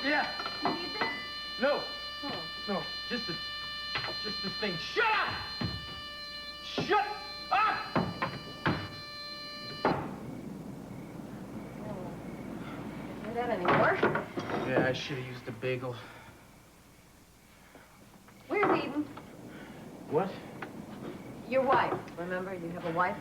Yeah. You need this? No. Oh. No, just this thing. Shut up! Shut up! Can't do that anymore. Yeah, I should have used a bagel. Where's Eden? What? Your wife. Remember, you have a wife?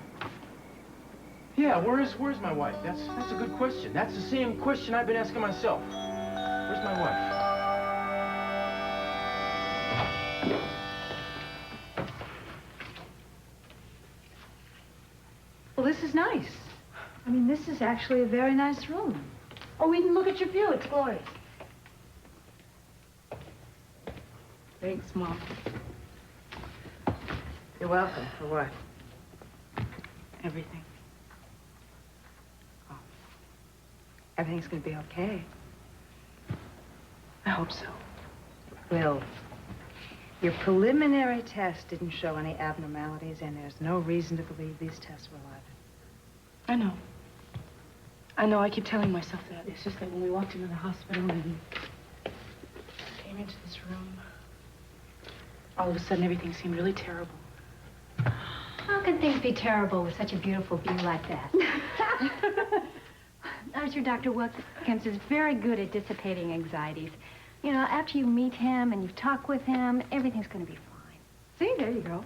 Yeah, where's my wife? That's a good question. That's the same question I've been asking myself. Where's my wife? Well, this is nice. I mean, this is actually a very nice room. Oh, Eden, look at your view. It's glorious. Thanks, Mom. You're welcome. For what? Everything. Oh. Everything's gonna be okay. I hope so. Will, your preliminary test didn't show any abnormalities, and there's no reason to believe these tests were live. I know. I know. I keep telling myself that. It's just that when we walked into the hospital and came into this room, all of a sudden everything seemed really terrible. How can things be terrible with such a beautiful view like that? I'm sure Dr. Wilkins is very good at dissipating anxieties. You know, after you meet him and you talk with him, everything's going to be fine. See, there you go.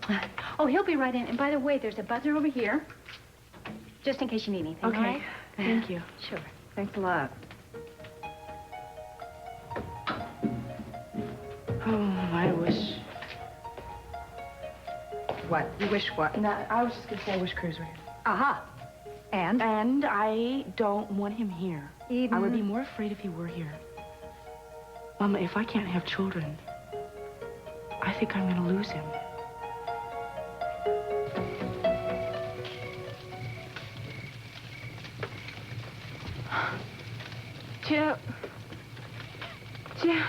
Oh, he'll be right in. And by the way, there's a buzzer over here, just in case you need anything, Okay. all right? Thank you. Sure. Thanks a lot. Oh, I wish. What? You wish what? No, I was just going to say I wish Cruz were here. Aha. And? And I don't want him here. Eden. I would be more afraid if he were here. Mama, if I can't have children, I think I'm going to lose him. Chip. Chip.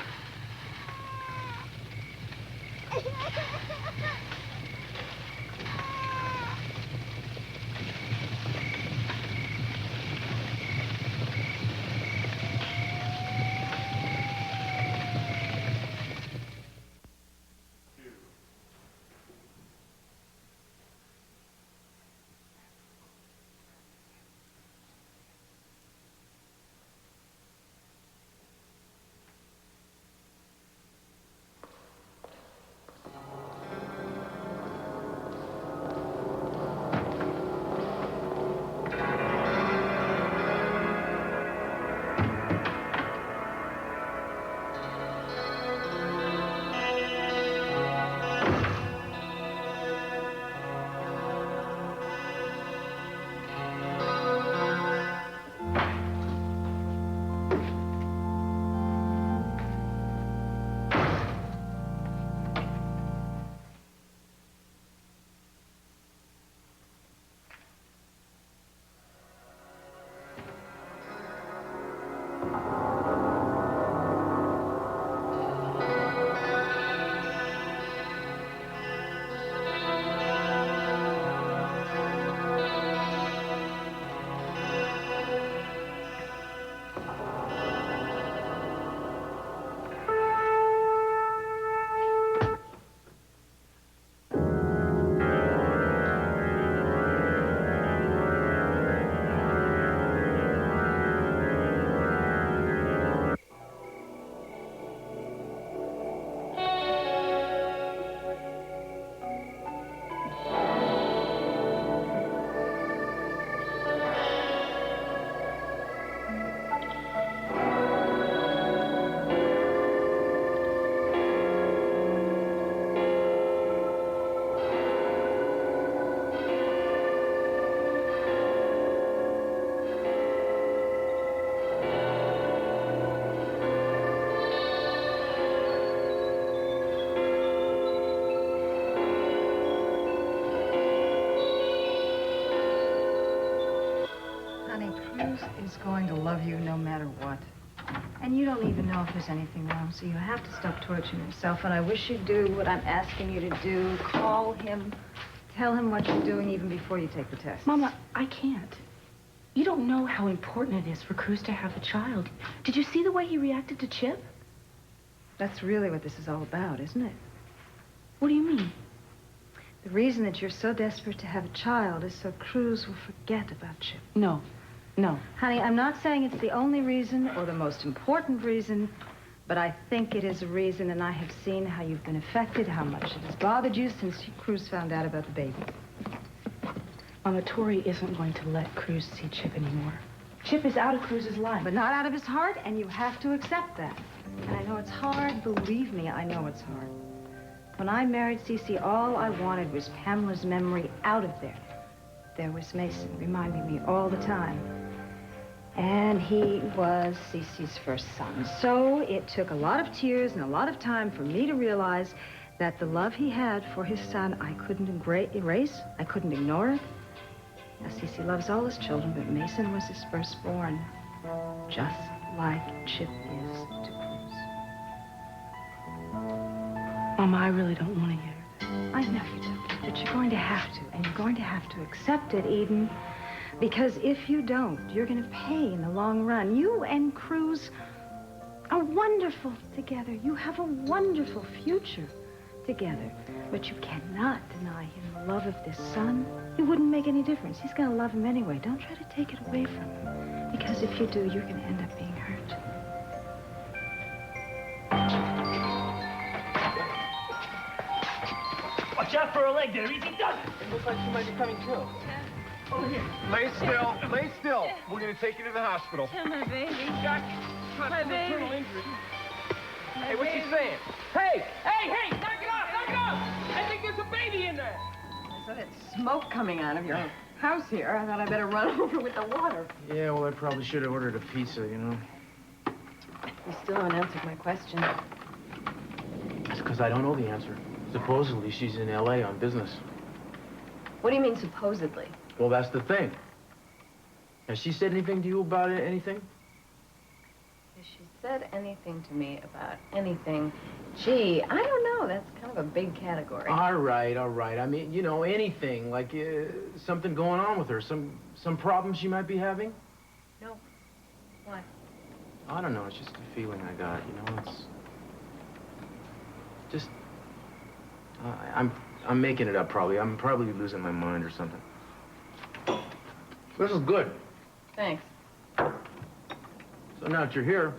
Is going to love you no matter what. And you don't even know if there's anything wrong, so you have to stop torturing yourself. And I wish you'd do what I'm asking you to do. Call him. Tell him what you're doing even before you take the test. Mama, I can't. You don't know how important it is for Cruz to have a child. Did you see the way he reacted to Chip? That's really what this is all about, isn't it? What do you mean? The reason that you're so desperate to have a child is so Cruz will forget about Chip. No. No. Honey, I'm not saying it's the only reason or the most important reason, but I think it is a reason, and I have seen how you've been affected, how much it has bothered you since Cruz found out about the baby. Mama, Tori isn't going to let Cruz see Chip anymore. Chip is out of Cruz's life. But not out of his heart, and you have to accept that. And I know it's hard. Believe me, I know it's hard. When I married Cece, all I wanted was Pamela's memory out of there. There was Mason, reminding me all the time. And he was Cece's first son. So it took a lot of tears and a lot of time for me to realize that the love he had for his son, I couldn't erase. I couldn't ignore it. Now, Cece loves all his children, but Mason was his firstborn, just like Chip is to Cruz. Mama, I really don't want to hear this. I know you don't, but you're going to have to, and you're going to have to accept it, Eden, because if you don't, you're going to pay in the long run. You and Cruz are wonderful together. You have a wonderful future together, but you cannot deny him the love of this son. It wouldn't make any difference. He's going to love him anyway. Don't try to take it away from him, because if you do, you're going to end up being hurt. Watch out for her leg there. Easy does it. It looks like she might be coming through. Over here. Lay still. Lay still. We're going to take you to the hospital. Oh, my baby. Got My baby. internal injury. Hey, what's she saying? Hey! Hey, hey! Knock it off! Knock it off! I think there's a baby in there. I saw that smoke coming out of your house here. I thought I better run over with the water. Yeah, well, I probably should have ordered a pizza, you know. You still haven't answered my question. That's because I don't know the answer. Supposedly, she's in L.A. on business. What do you mean, supposedly? Well, that's the thing. Has she said anything to you about anything? Has she said anything to me about anything? Gee, I don't know. That's kind of a big category. All right, all right. I mean, you know, anything. Like, something going on with her. Some problem she might be having? No. Why? I don't know. It's just a feeling I got, you know? It's just... I'm making it up, probably. I'm probably losing my mind or something. This is good. Thanks. So now that you're here,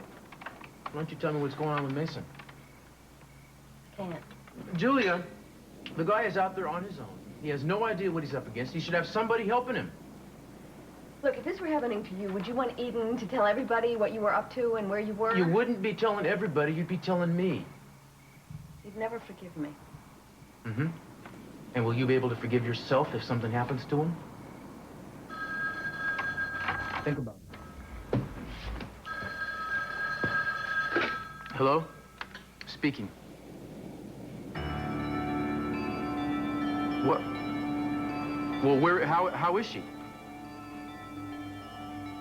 why don't you tell me what's going on with Mason? I can't. Julia, the guy is out there on his own. He has no idea what he's up against. He should have somebody helping him. Look, if this were happening to you, would you want Eden to tell everybody what you were up to and where you were? You wouldn't be telling everybody. You'd be telling me. You'd never forgive me. Mm-hmm. And will you be able to forgive yourself if something happens to him? Think about it. Hello? Speaking. What? Well, how is she?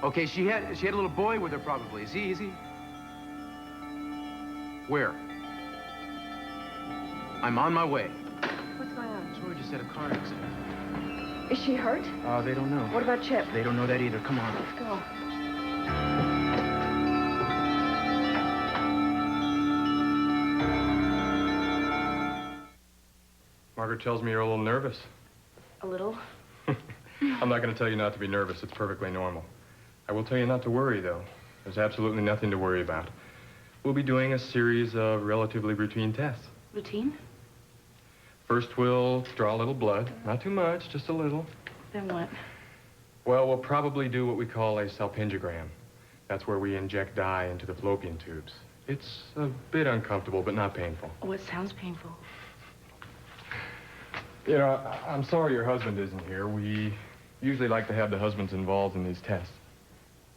Okay, she had a little boy with her probably. Is he? Where? I'm on my way. What's going on? Tori just had a car accident. Is she hurt? They don't know. What about Chip? They don't know that either. Come on. Let's go. Margaret tells me you're a little nervous. A little? I'm not going to tell you not to be nervous. It's perfectly normal. I will tell you not to worry, though. There's absolutely nothing to worry about. We'll be doing a series of relatively routine tests. Routine? First, we'll draw a little blood. Not too much, just a little. Then what? Well, we'll probably do what we call a salpingogram. That's where we inject dye into the fallopian tubes. It's a bit uncomfortable, but not painful. Oh, it sounds painful. You know, I'm sorry your husband isn't here. We usually like to have the husbands involved in these tests.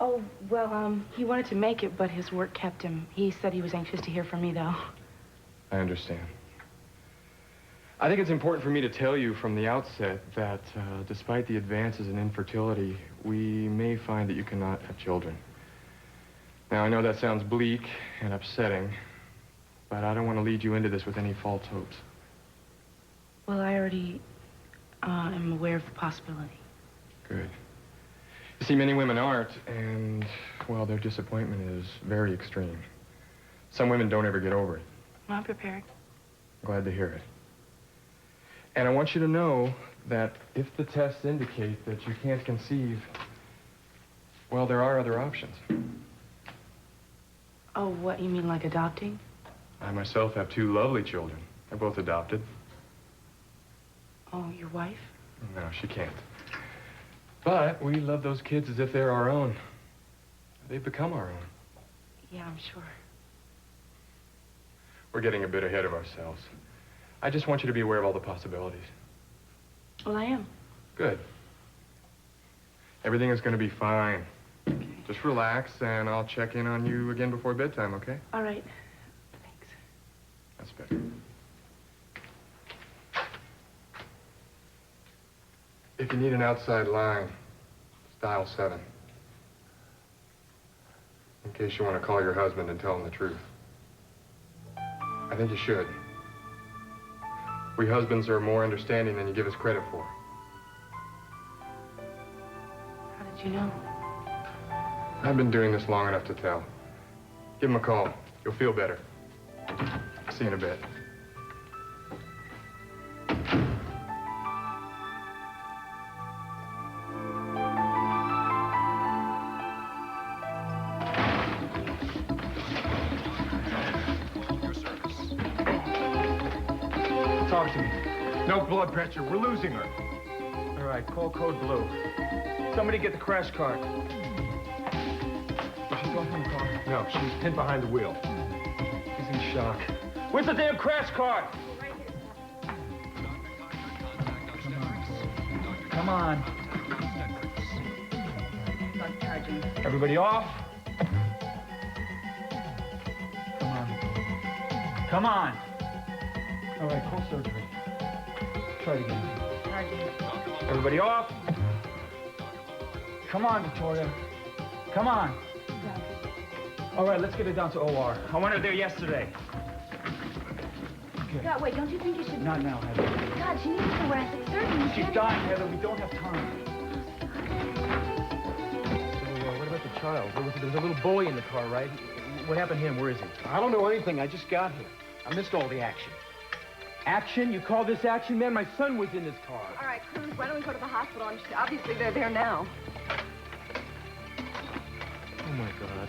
Oh, well, he wanted to make it, but his work kept him. He said he was anxious to hear from me, though. I understand. I think it's important for me to tell you from the outset that despite the advances in infertility, we may find that you cannot have children. Now, I know that sounds bleak and upsetting, but I don't want to lead you into this with any false hopes. Well, I already am aware of the possibility. Good. You see, many women aren't, and, well, their disappointment is very extreme. Some women don't ever get over it. Well, I'm prepared. Glad to hear it. And I want you to know that if the tests indicate that you can't conceive, well, there are other options. Oh, what, you mean like adopting? I myself have 2 lovely children. They're both adopted. Oh, your wife? No, she can't. But we love those kids as if they're our own. They've become our own. Yeah, I'm sure. We're getting a bit ahead of ourselves. I just want you to be aware of all the possibilities. Well, I am. Good. Everything is going to be fine. Okay. Just relax, and I'll check in on you again before bedtime, okay? All right. Thanks. That's better. If you need an outside line, it's dial 7. In case you want to call your husband and tell him the truth. I think you should. We husbands are more understanding than you give us credit for. How did you know? I've been doing this long enough to tell. Give him a call. You'll feel better. See you in a bit. Talk to me. No blood pressure. We're losing her. All right, call code blue. Somebody get the crash cart. Did she go from the car? No, she was pinned behind the wheel. She's in shock. Where's the damn crash cart? Right here. Come on. Not charging. Everybody off. Come on. Come on. All right, call surgery. Try it again. Charging. Everybody off. Come on, Victoria. Come on. All right, let's get her down to OR. I went her there yesterday. Okay. God, wait, don't you think you should... Not now, Heather. God, she needs thoracic surgery. She's dying, Heather. We don't have time. So, what about the child? There was a little boy in the car, right? What happened to him? Where is he? I don't know anything. I just got here. I missed all the action. Action? You call this action, man? My son was in this car. All right, Cruz, why don't we go to the hospital? Obviously, they're there now. Oh, my God.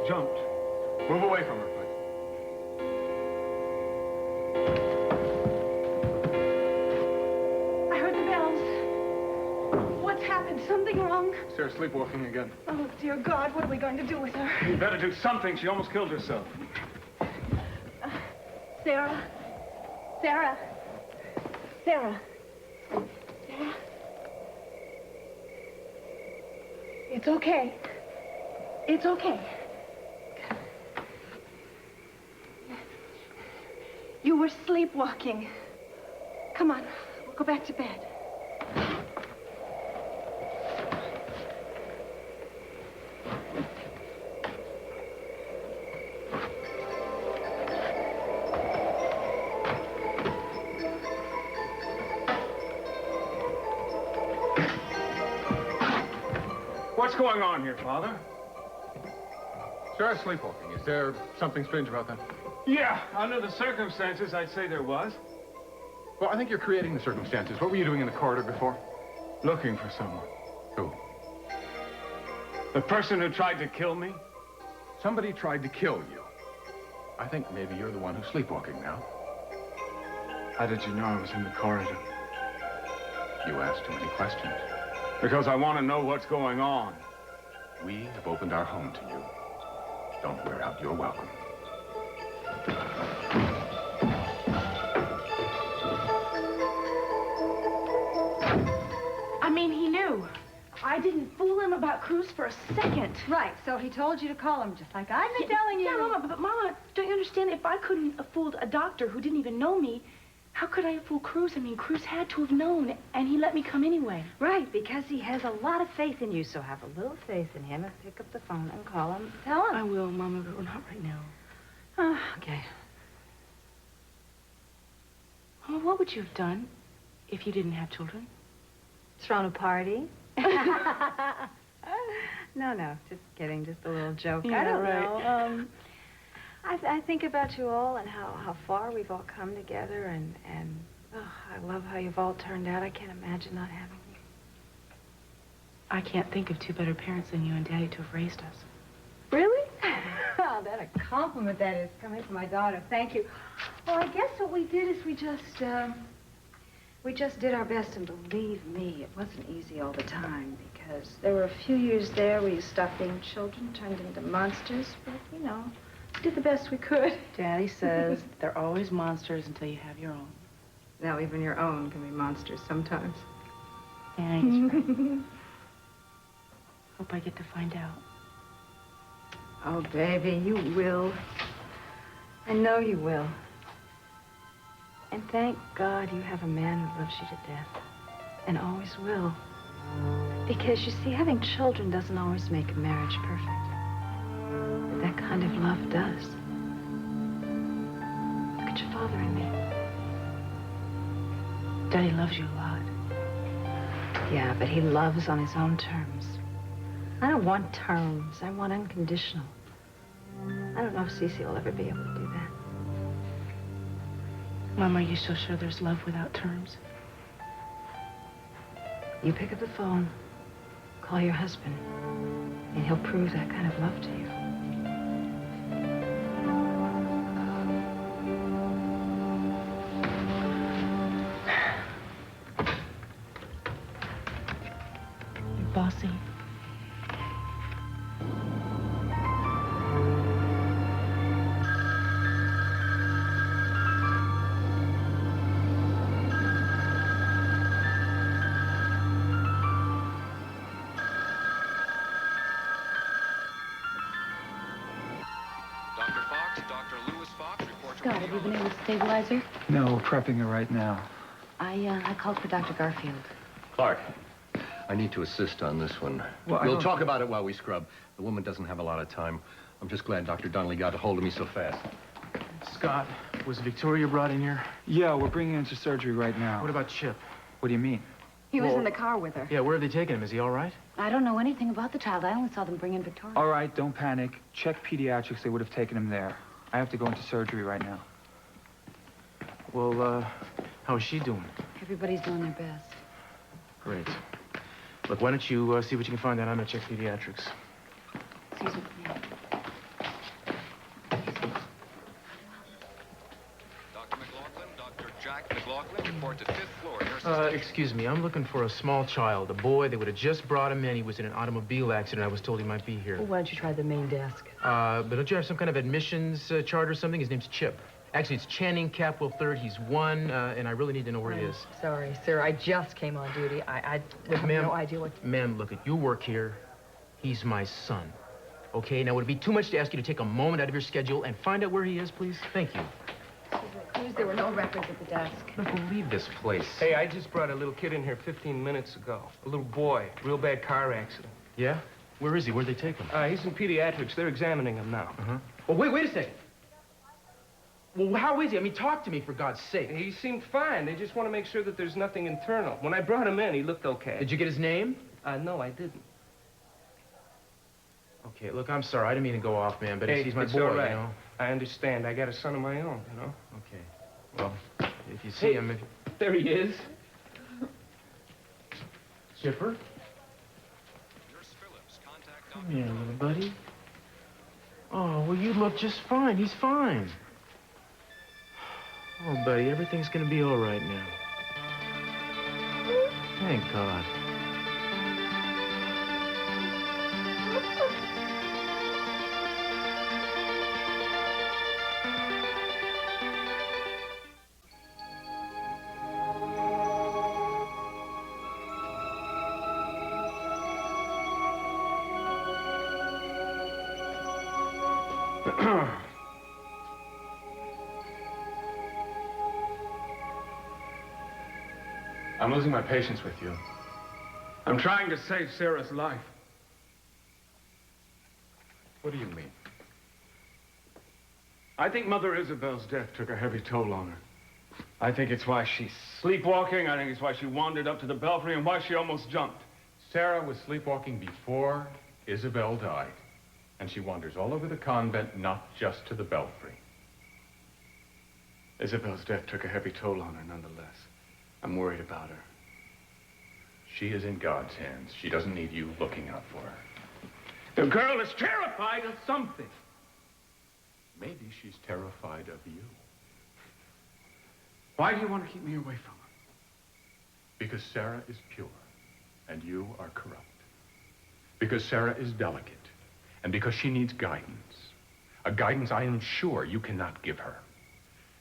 Jumped. Move away from her, please. I heard the bells. What's happened? Something wrong? Sarah's sleepwalking again. Oh, dear God, what are we going to do with her? You better do something. She almost killed herself. Sarah? Sarah? Sarah? Sarah? It's okay. It's okay. You were sleepwalking. Come on, we'll go back to bed. What's going on here, Father? Doctor, sleepwalking. Is there something strange about that? Yeah, under the circumstances, I'd say there was. Well, I think you're creating the circumstances. What were you doing in the corridor before? Looking for someone. Who? The person who tried to kill me? Somebody tried to kill you. I think maybe you're the one who's sleepwalking now. How did you know I was in the corridor? You asked too many questions. Because I want to know what's going on. We have opened our home to you. Don't wear out your welcome. I mean, he knew. I didn't fool him about Cruz for a second. Right, so he told you to call him, just like I've been telling you. Yeah, Mama, but Mama, don't you understand? If I couldn't have fooled a doctor who didn't even know me, how could I have fooled Cruz? I mean, Cruz had to have known, and he let me come anyway. Right, because he has a lot of faith in you, so have a little faith in him and pick up the phone and call him. Tell him. I will, Mama, but we're not right now. Oh, okay. Mama, what would you have done if you didn't have children? Thrown a party? No, just kidding, just a little joke. Yeah, I don't right. know. I think about you all and how far we've all come together, and I love how you've all turned out. I can't imagine not having you. I can't think of two better parents than you and Daddy to have raised us. Really? Oh, that a compliment that is coming from my daughter. Thank you. Well, I guess what we did is we just did our best, and believe me, it wasn't easy all the time, because there were a few years there where you stopped being children, turned into monsters, but, you know, we did the best we could. Daddy says they're always monsters until you have your own. Now, even your own can be monsters sometimes. Yeah, he's right. Hope I get to find out. Oh, baby, you will. I know you will. And thank God you have a man who loves you to death. And always will. Because, you see, having children doesn't always make a marriage perfect. But that kind of love does. Look at your father and me. Daddy loves you a lot. Yeah, but he loves on his own terms. I don't want terms. I want unconditional. I don't know if Cece will ever be able to do that. Mama, are you so sure there's love without terms? You pick up the phone, call your husband, and he'll prove that kind of love to you. You're bossy. Scott, have you been able to stabilize her? No, we're prepping her right now. I called for Dr. Garfield. Clark, I need to assist on this one. Well, We'll talk about it while we scrub. The woman doesn't have a lot of time. I'm just glad Dr. Donnelly got a hold of me so fast. Scott, was Victoria brought in here? Yeah, we're bringing her into surgery right now. What about Chip? What do you mean? He was in the car with her. Yeah, where have they taken him? Is he all right? I don't know anything about the child. I only saw them bring in Victoria. All right, don't panic. Check pediatrics. They would have taken him there. I have to go into surgery right now. Well, how is she doing? Everybody's doing their best. Great. Look, why don't you see what you can find out? I'm gonna check pediatrics. Excuse me. Dr. McLaughlin, Dr. Jack McLaughlin, report to 5th floor. Excuse me, I'm looking for a small child, a boy. They would have just brought him in. He was in an automobile accident. I was told he might be here. Well, why don't you try the main desk? But don't you have some kind of admissions chart or something? His name's Chip. Actually, it's Channing Capwell III. He's 1, and I really need to know where he is. Sorry, sir. I just came on duty. I have no idea what... Ma'am, look, you work here. He's my son. Okay, now would it be too much to ask you to take a moment out of your schedule and find out where he is, please? Thank you. Cruz, there were no records at the desk. I don't believe this place. Hey, I just brought a little kid in here 15 minutes ago. A little boy. Real bad car accident. Yeah? Where is he? Where'd they take him? He's in pediatrics. They're examining him now. Uh-huh. Well, wait a second. Well, how is he? I mean, talk to me, for God's sake. He seemed fine. They just want to make sure that there's nothing internal. When I brought him in, he looked okay. Did you get his name? No, I didn't. Okay. Okay, look, I'm sorry. I didn't mean to go off, man, but Hey, he's my it's boy, all right. you know? I understand. I got a son of my own, you know? Okay. Well, if you see him... There he is. Chipper? Come here, little buddy. Oh, well, you look just fine. He's fine. Oh, buddy, everything's gonna be all right now. Thank God. I'm losing my patience with you. I'm trying to save Sarah's life. What do you mean? I think Mother Isabelle's death took a heavy toll on her. I think it's why she's sleepwalking. I think it's why she wandered up to the belfry and why she almost jumped. Sarah was sleepwalking before Isabelle died. And she wanders all over the convent, not just to the belfry. Isabelle's death took a heavy toll on her nonetheless. I'm worried about her. She is in God's hands. She doesn't need you looking out for her. The girl is terrified of something. Maybe she's terrified of you. Why do you want to keep me away from her? Because Sarah is pure, and you are corrupt. Because Sarah is delicate, and because she needs guidance. A guidance I am sure you cannot give her.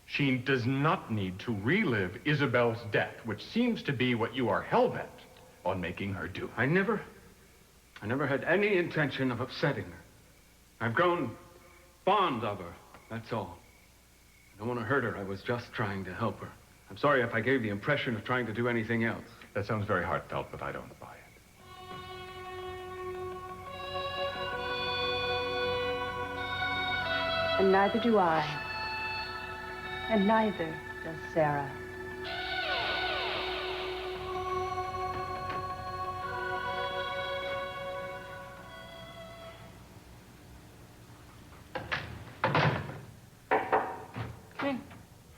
She does not need to relive Isabelle's death, which seems to be what you are hell-bent on making her do. I never had any intention of upsetting her. I've grown fond of her, that's all. I don't want to hurt her. I was just trying to help her. I'm sorry if I gave the impression of trying to do anything else. That sounds very heartfelt, but I don't buy it. And neither do I. And neither does Sarah.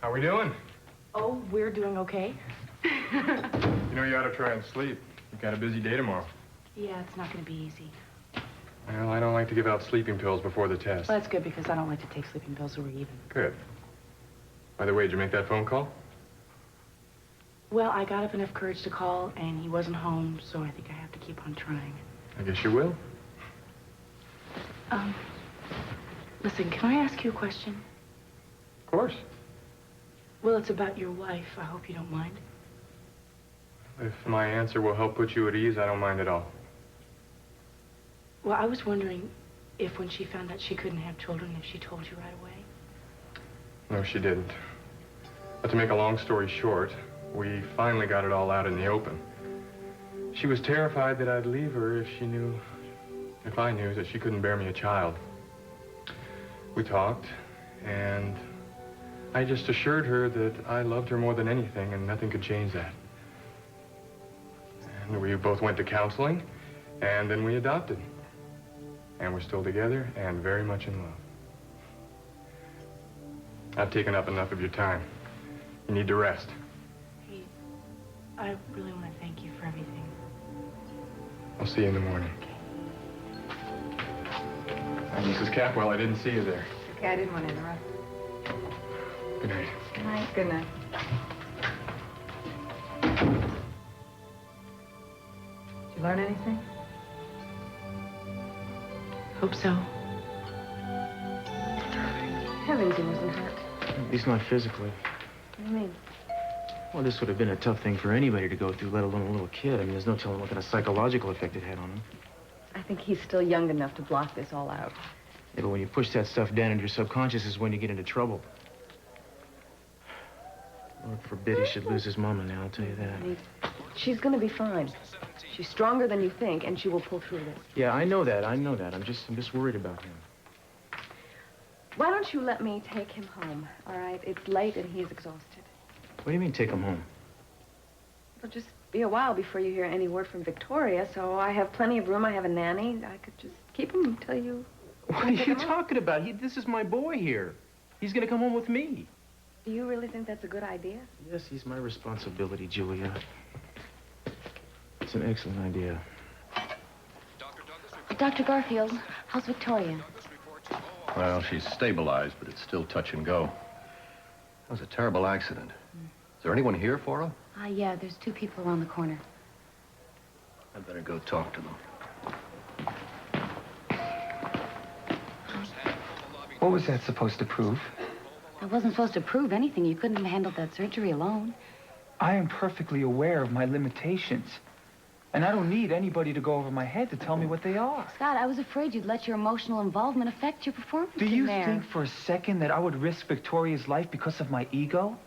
How are we doing? Oh, we're doing okay. You know, you ought to try and sleep. You've got a busy day tomorrow. Yeah, it's not going to be easy. Well, I don't like to give out sleeping pills before the test. Well, that's good because I don't like to take sleeping pills or even. Good. By the way, did you make that phone call? Well, I got up enough courage to call, and he wasn't home, so I think I have to keep on trying. I guess you will. Listen, can I ask you a question? Of course. Well, it's about your wife. I hope you don't mind. If my answer will help put you at ease, I don't mind at all. Well, I was wondering if when she found out she couldn't have children, if she told you right away. No, she didn't. But to make a long story short, we finally got it all out in the open. She was terrified that I'd leave her if I knew that she couldn't bear me a child. We talked, and I just assured her that I loved her more than anything, and nothing could change that. And we both went to counseling, and then we adopted. And we're still together and very much in love. I've taken up enough of your time. You need to rest. Hey, I really want to thank you for everything. I'll see you in the morning. And Mrs. Capwell, I didn't see you there. Okay, I didn't want to interrupt. Good night. Good night. Good night. Did you learn anything? Hope so. Heavens, he wasn't hurt. At least not physically. What do you mean? Well, this would have been a tough thing for anybody to go through, let alone a little kid. I mean, there's no telling what kind of psychological effect it had on him. I think he's still young enough to block this all out. Yeah, but when you push that stuff down into your subconscious is when you get into trouble. Lord forbid he should lose his mama now, I'll tell you that. She's gonna be fine. She's stronger than you think, and she will pull through this. Yeah, I know that. I'm just worried about him. Why don't you let me take him home, all right? It's late and he's exhausted. What do you mean, take him home? It'll just be a while before you hear any word from Victoria, so I have plenty of room. I have a nanny. I could just Keep him until you... What are you talking about? This is my boy here. He's gonna come home with me. Do you really think that's a good idea? Yes, he's my responsibility, Julia. It's an excellent idea. Dr. Garfield, how's Victoria? Well, she's stabilized, but it's still touch and go. That was a terrible accident. Is there anyone here for her? Yeah, there's 2 people around the corner. I'd better go talk to them. What was that supposed to prove? It wasn't supposed to prove anything. You couldn't have handled that surgery alone. I am perfectly aware of my limitations. And I don't need anybody to go over my head to tell me what they are. Scott, I was afraid you'd let your emotional involvement affect your performance Do you in there. think for a second that I would risk Victoria's life because of my ego?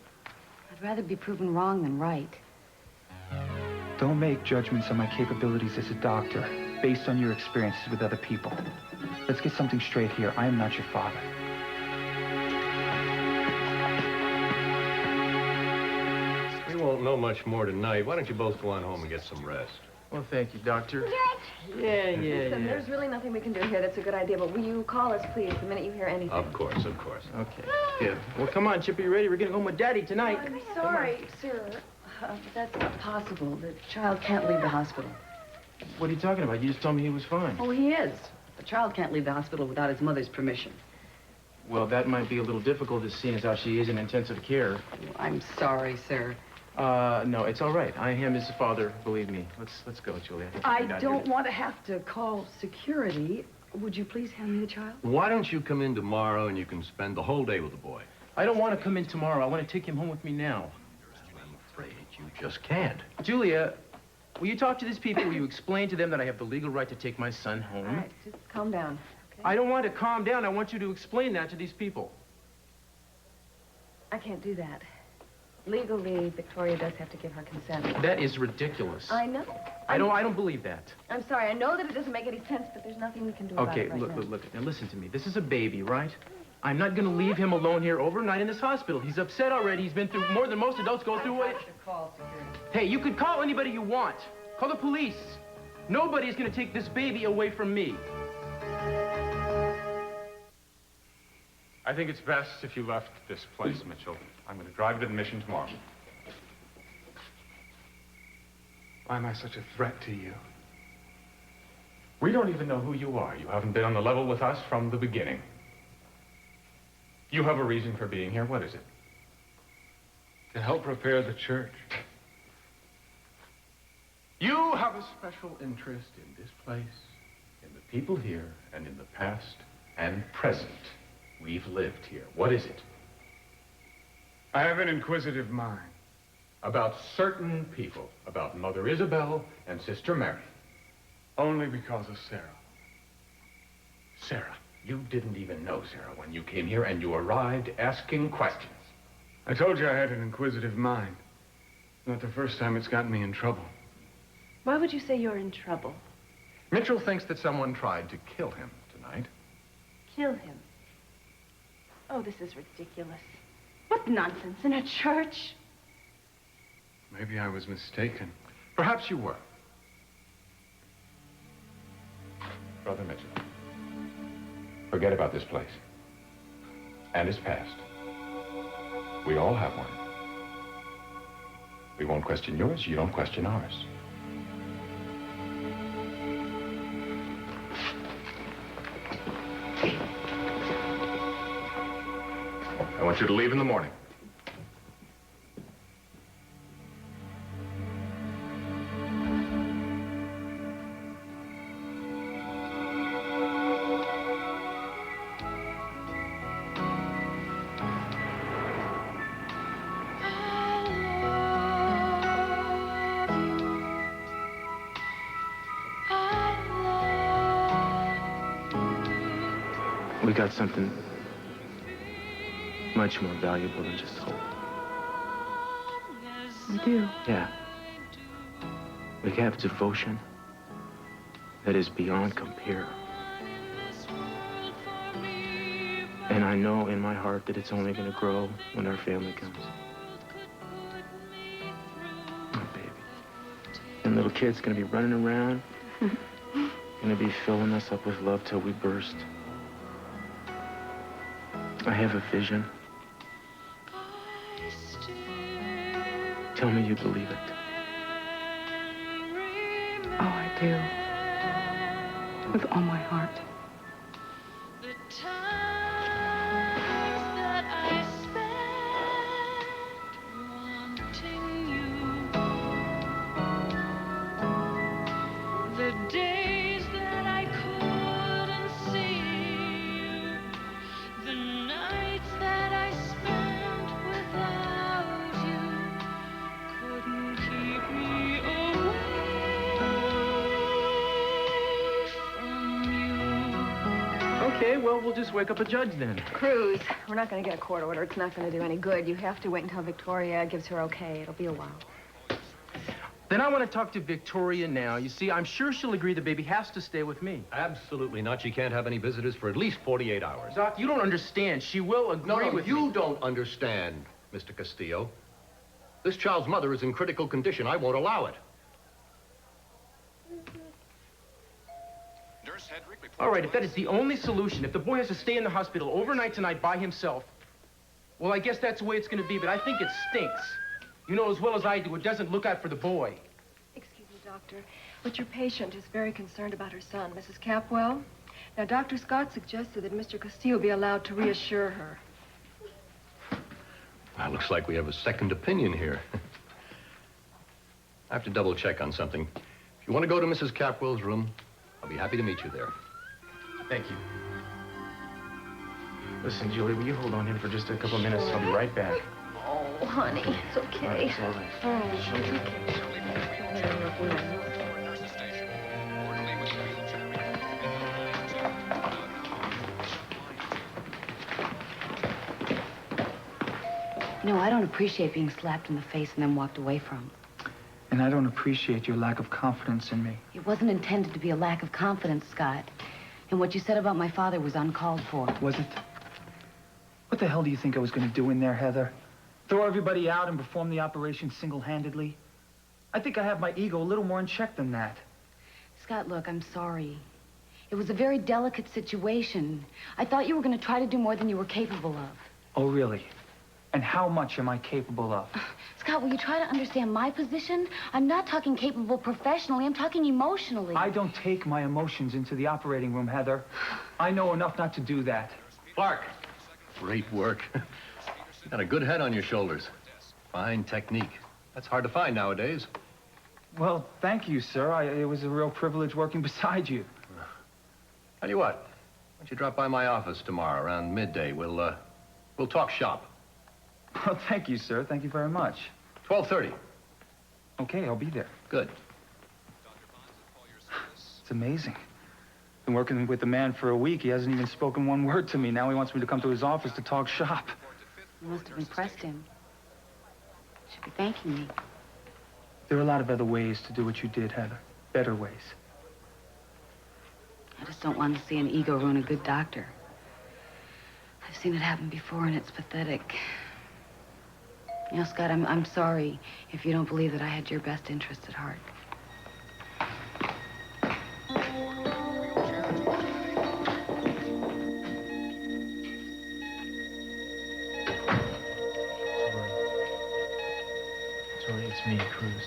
I'd rather be proven wrong than right. Don't make judgments on my capabilities as a doctor based on your experiences with other people. Let's get something straight here. I am not your father. We won't know much more tonight. Why don't you both go on home and get some rest? Well, thank you, Doctor. Yeah. Listen, there's really nothing we can do here. That's a good idea, but will you call us, please, the minute you hear anything? Of course, of course. Okay, good. Well, come on, Chip, are you ready? We're gonna go home with Daddy tonight. I'm sorry, sir. That's not possible. The child can't leave the hospital. What are you talking about? You just told me he was fine. Oh, he is. The child can't leave the hospital without his mother's permission. Well, that might be a little difficult as seeing as how she is in intensive care. I'm sorry, sir. No, it's all right. I am his father, believe me. Let's go, Julia. I don't want to have to call security. Would you please hand me the child? Why don't you come in tomorrow and you can spend the whole day with the boy? I don't want to come in tomorrow. I want to take him home with me now. I'm afraid you just can't. Julia, will you talk to these people? Will you explain to them that I have the legal right to take my son home? All right, just calm down. Okay? I don't want to calm down. I want you to explain that to these people. I can't do that. Legally, Victoria does have to give her consent. That is ridiculous. I know. I don't believe that. I'm sorry. I know that it doesn't make any sense, but there's nothing we can do about it right now. Look. Now listen to me. This is a baby, right? I'm not going to leave him alone here overnight in this hospital. He's upset already. He's been through more than most adults go through. Hey, you could call anybody you want. Call the police. Nobody's going to take this baby away from me. I think it's best if you left this place, Mitchell. I'm going to drive you to the mission tomorrow. Why am I such a threat to you? We don't even know who you are. You haven't been on the level with us from the beginning. You have a reason for being here. What is it? To help repair the church. You have a special interest in this place, in the people here, and in the past and present. We've lived here. What is it? I have an inquisitive mind. About certain people, about Mother Isabelle and Sister Mary. Only because of Sarah. Sarah, you didn't even know Sarah when you came here, and you arrived asking questions. I told you I had an inquisitive mind. Not the first time it's gotten me in trouble. Why would you say you're in trouble? Mitchell thinks that someone tried to kill him tonight. Kill him? Oh, this is ridiculous. What nonsense, in a church? Maybe I was mistaken. Perhaps you were. Brother Mitchell, forget about this place and its past. We all have one. We won't question yours, you don't question ours. I want you to leave in the morning. We got something much more valuable than just hope. We do? Yeah. We have devotion that is beyond compare. And I know in my heart that it's only going to grow when our family comes. Oh, baby. And little kid's going to be running around. gonna be filling us up with love till we burst. I have a vision. Tell me you believe it. Oh, I do. With all my heart. Okay, well, we'll just wake up a judge then. Cruz, we're not going to get a court order. It's not going to do any good. You have to wait until Victoria gives her okay. It'll be a while. Then I want to talk to Victoria now. You see, I'm sure she'll agree the baby has to stay with me. Absolutely not. She can't have any visitors for at least 48 hours. Doc, you don't understand. She will agree with me. No, you don't understand, Mr. Castillo. This child's mother is in critical condition. I won't allow it. All right, if that is the only solution, if the boy has to stay in the hospital overnight tonight by himself, well, I guess that's the way it's going to be, but I think it stinks. You know as well as I do, it doesn't look out for the boy. Excuse me, doctor, but your patient is very concerned about her son, Mrs. Capwell. Now, Dr. Scott suggested that Mr. Castillo be allowed to reassure her. Well, looks like we have a second opinion here. I have to double check on something. If you want to go to Mrs. Capwell's room, I'll be happy to meet you there. Thank you. Listen, Julie, will you hold on him for just a couple minutes? I'll be right back. Oh, honey, it's okay. It's all right. Oh, it's okay. No, I don't appreciate being slapped in the face and then walked away from. And I don't appreciate your lack of confidence in me. It wasn't intended to be a lack of confidence, Scott. And what you said about my father was uncalled for. Was it? What the hell do you think I was going to do in there, Heather? Throw everybody out and perform the operation single-handedly? I think I have my ego a little more in check than that. Scott, look, I'm sorry. It was a very delicate situation. I thought you were going to try to do more than you were capable of. Oh, really? And how much am I capable of? Scott, will you try to understand my position? I'm not talking capable professionally. I'm talking emotionally. I don't take my emotions into the operating room, Heather. I know enough not to do that. Clark. Great work. You got a good head on your shoulders. Fine technique. That's hard to find nowadays. Well, thank you, sir. It was a real privilege working beside you. Tell you what, why don't you drop by my office tomorrow around midday? We'll talk shop. Well, thank you, sir. Thank you very much. 12:30. Okay, I'll be there. Good. It's amazing. Been working with the man for a week. He hasn't even spoken one word to me. Now he wants me to come to his office to talk shop. You must have impressed him. Should be thanking me. There are a lot of other ways to do what you did, Heather. Better ways. I just don't want to see an ego ruin a good doctor. I've seen it happen before, and it's pathetic. You know, Scott, I'm sorry if you don't believe that I had your best interest at heart. Tori, it's me, Cruz.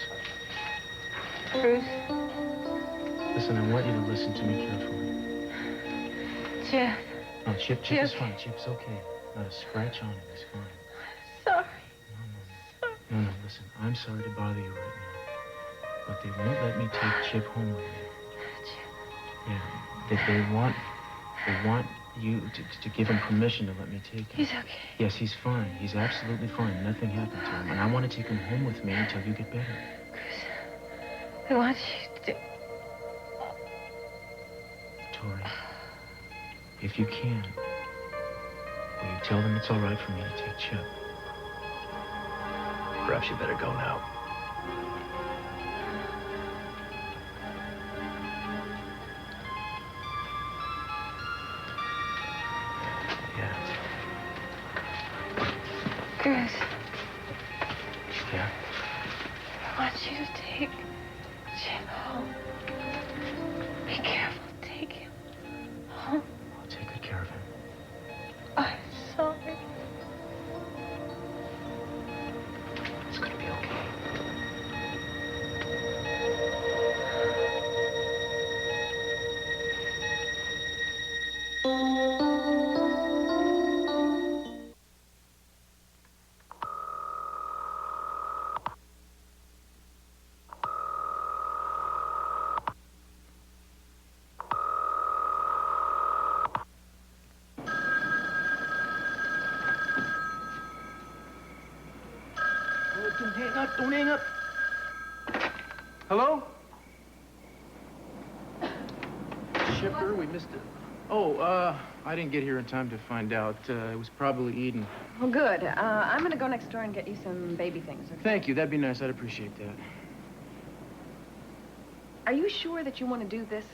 Cruz? Listen, I want you to listen to me carefully. Chip. No, Chip is fine. Chip's okay. Not a scratch on him. He's fine. Sorry. No, listen, I'm sorry to bother you right now, but they won't let me take Chip home with me. Yeah, they want you to give him permission to let me take him. He's okay. Yes, he's fine. He's absolutely fine. Nothing happened to him, and I want to take him home with me until you get better. I want you to... Tori, if you can, will you tell them it's all right for me to take Chip? Perhaps you better go now. Yeah. Chris. Yeah? I want you to take Chip home. Be careful. Don't hang up. Don't hang up. Hello? Shipper, we missed it. Oh, I didn't get here in time to find out. It was probably Eden. Well, good. I'm gonna go next door and get you some baby things, okay? Thank you. That'd be nice. I'd appreciate that. Are you sure that you want to do this?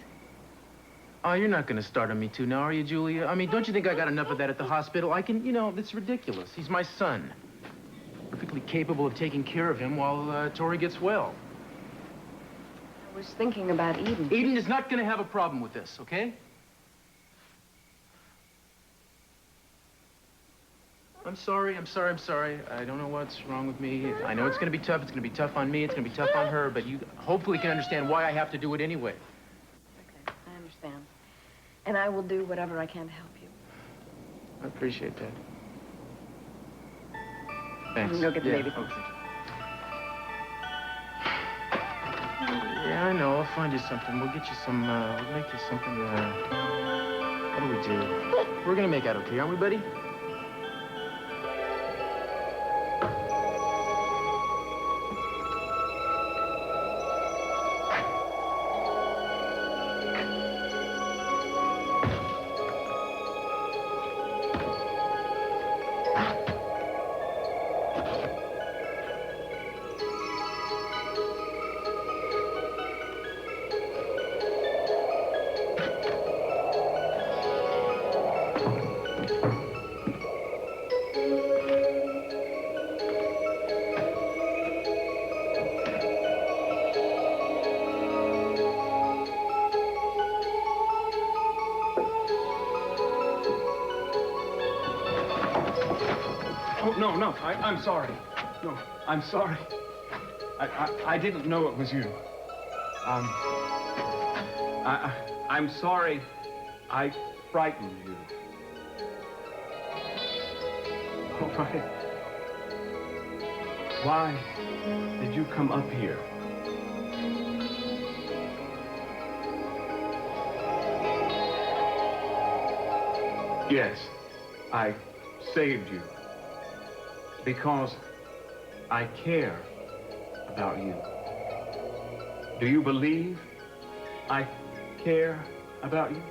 Oh, you're not going to start on me too now, are you, Julia? I mean, don't you think I got enough of that at the hospital? I can, you know, it's ridiculous. He's my son. Perfectly capable of taking care of him while Tori gets well. I was thinking about Eden. Eden is not going to have a problem with this, okay? I'm sorry. I don't know what's wrong with me. I know it's going to be tough. It's going to be tough on me. It's going to be tough on her. But you hopefully can understand why I have to do it anyway. Okay, I understand. And I will do whatever I can to help you. I appreciate that. Thanks. Go get the baby things. Okay. Yeah, I know. I'll find you something. We'll get you some, we'll make you something, what do we do? We're going to make out okay, aren't we, buddy? No, I'm sorry. No, I'm sorry. I didn't know it was you. I'm sorry I frightened you. All right. Why did you come up here? Yes, I saved you. Because I care about you. Do you believe I care about you?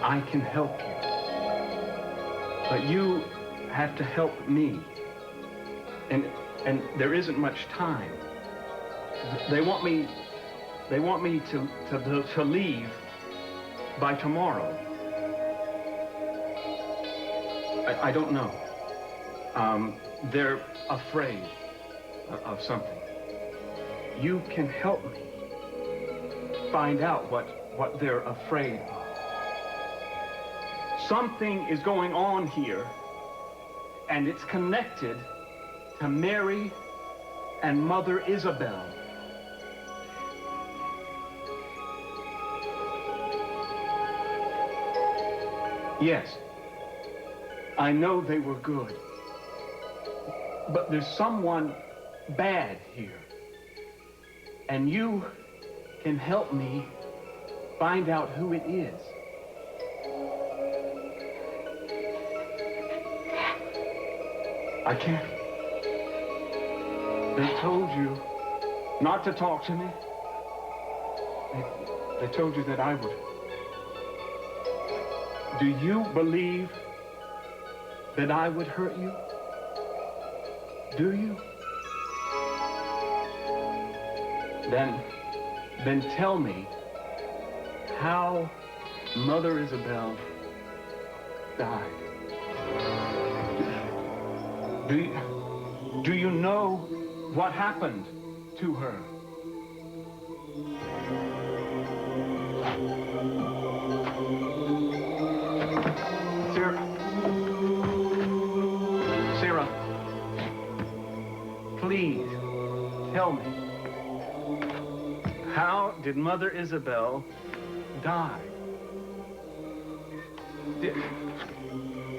I can help you. But you have to help me. And there isn't much time. They want me to leave by tomorrow. I don't know. They're afraid of something. You can help me find out what they're afraid of. Something is going on here, and it's connected to Mary and Mother Isabelle. Yes. I know they were good, but there's someone bad here, and you can help me find out who it is. I can't. They told you not to talk to me. They told you that I would. Do you believe that I would hurt you? Do you? Then tell me how Mother Isabelle died. Do you know what happened to her? Sarah, please tell me, how did Mother Isabelle die?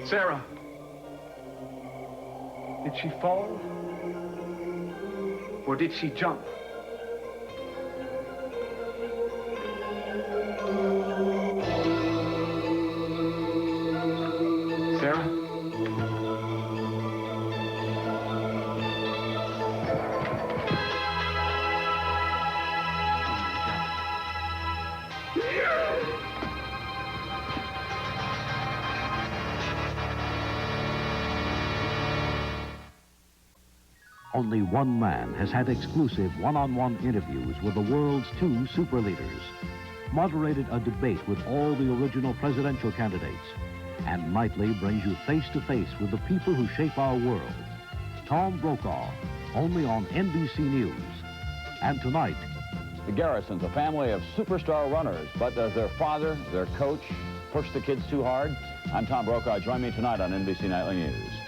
Sarah, did she fall? Or did she jump? Sarah? Only one man has had exclusive one-on-one interviews with the world's two super leaders, moderated a debate with all the original presidential candidates, and nightly brings you face-to-face with the people who shape our world. Tom Brokaw, only on NBC News. And tonight, the Garrisons, a family of superstar runners, but does their father, their coach, push the kids too hard? I'm Tom Brokaw. Join me tonight on NBC Nightly News.